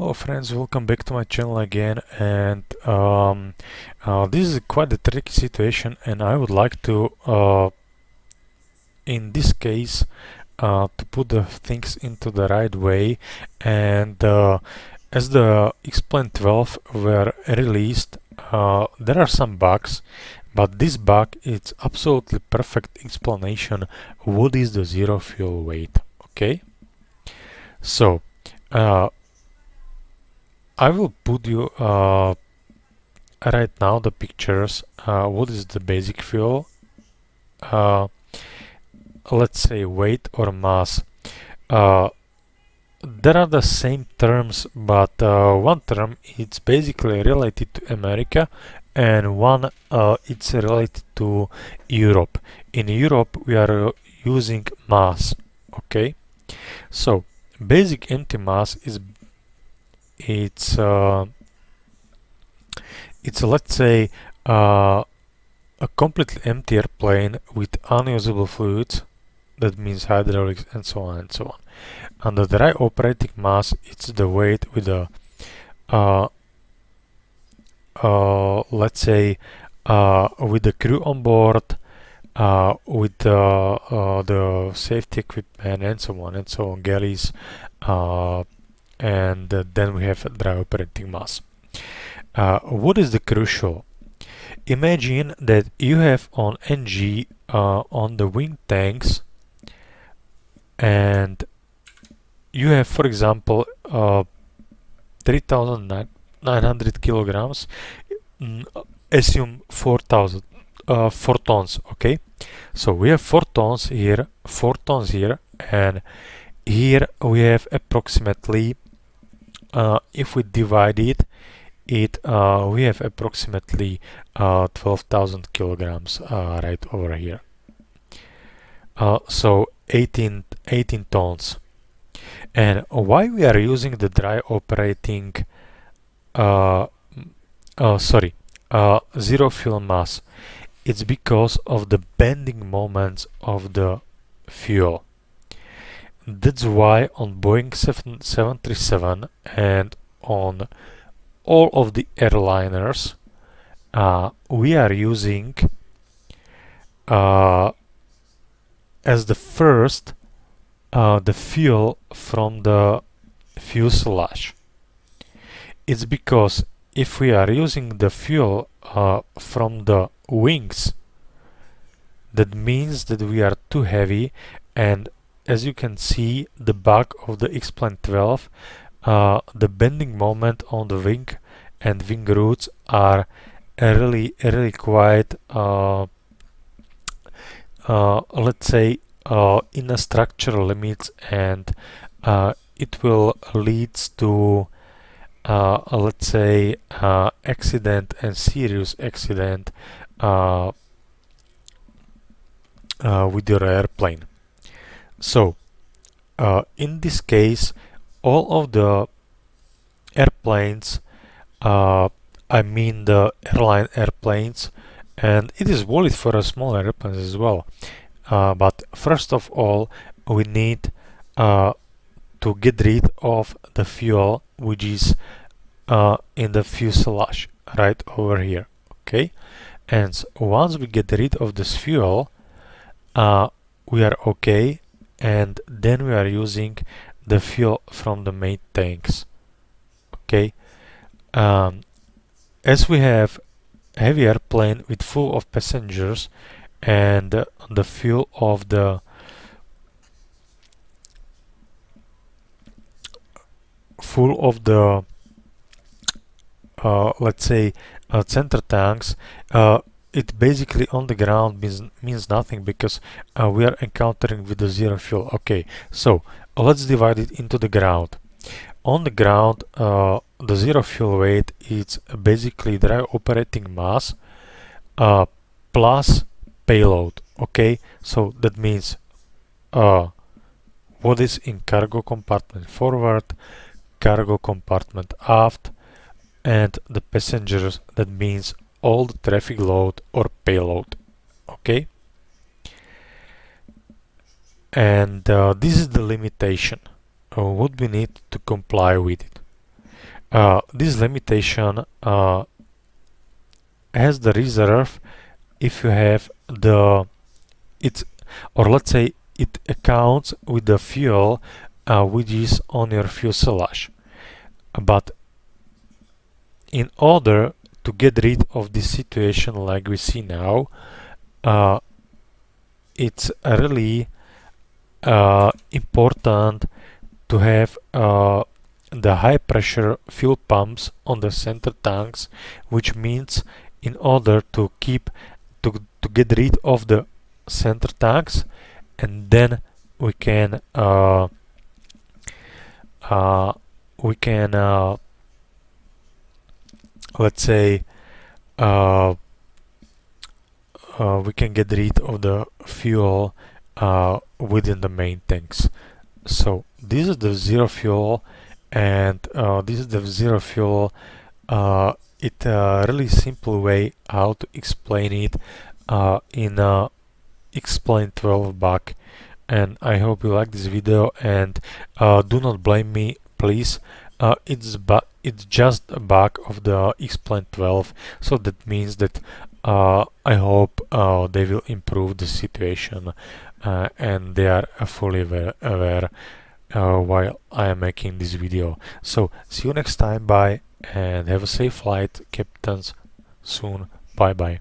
Hello friends, welcome back to my channel again, and this is quite a tricky situation, and I would like to in this case to put the things into the right way. And as the X-Plane 12 were released, there are some bugs, but this bug is absolutely perfect explanation what is the zero fuel weight. Okay, so I will put you right now the pictures. What is the basic fuel? Uh, let's say weight or mass. Uh, there are the same terms, but one term it's basically related to America, and one it's related to Europe. In Europe, we are using mass. Okay, so basic empty mass is it's it's let's say a completely empty airplane with unusable fluids, that means hydraulics and so on and so on. And the dry operating mass, it's the weight with the uh, let's say with the crew on board, with the safety equipment and so on and so on, galleys, and then we have dry operating mass. What is the crucial? Imagine that you have on NG on the wing tanks, and you have, for example, 3,900 kilograms. Assume 4,000 4 tons. Okay, so we have 4 tons here, 4 tons here, and here we have approximately, if we divide it, we have approximately 12,000 kilograms right over here. So 18 tons. And why we are using the dry operating zero fuel mass? It's because of the bending moments of the fuel. That's why on Boeing 737 and on all of the airliners, we are using as the first the fuel from the fuselage. It's because if we are using the fuel from the wings, that means that we are too heavy, and as you can see the bug of the X-Plane 12, the bending moment on the wing and wing roots are really quite let's say in a structural limits, and it will leads to let's say accident and serious accident with your airplane. So in this case, all of the airplanes, I mean the airline airplanes, and it is valid for a smaller airplanes as well. But first of all, we need to get rid of the fuel which is in the fuselage right over here. Okay, and once we get rid of this fuel, we are okay, and then we are using the fuel from the main tanks. Okay, as we have heavy airplane with full of passengers, and the fuel of the let's say center tanks, it basically on the ground means nothing, because we are encountering with the zero fuel. Okay, so let's divide it into the ground. On the ground, the zero fuel weight is basically dry operating mass plus payload. Okay, so that means what is in cargo compartment forward, cargo compartment aft, and the passengers, that means all the traffic load or payload. Okay, and this is the limitation what we need to comply with it. This limitation has the reserve if you have the it's or let's say it accounts with the fuel which is on your fuselage. But in order to get rid of this situation like we see now, it's really important to have the high pressure fuel pumps on the center tanks, which means in order to get rid of the center tanks, and then we can we can let's say we can get rid of the fuel within the main tanks. So this is the zero fuel, and this is the zero fuel. It's a really simple way how to explain it in explain 12 bug. And I hope you like this video, and do not blame me, please. It's just a bug of the explain 12, so that means that I hope they will improve the situation, and they are fully aware while I am making this video. So see you next time, bye, and have a safe flight, captains. Soon, bye bye.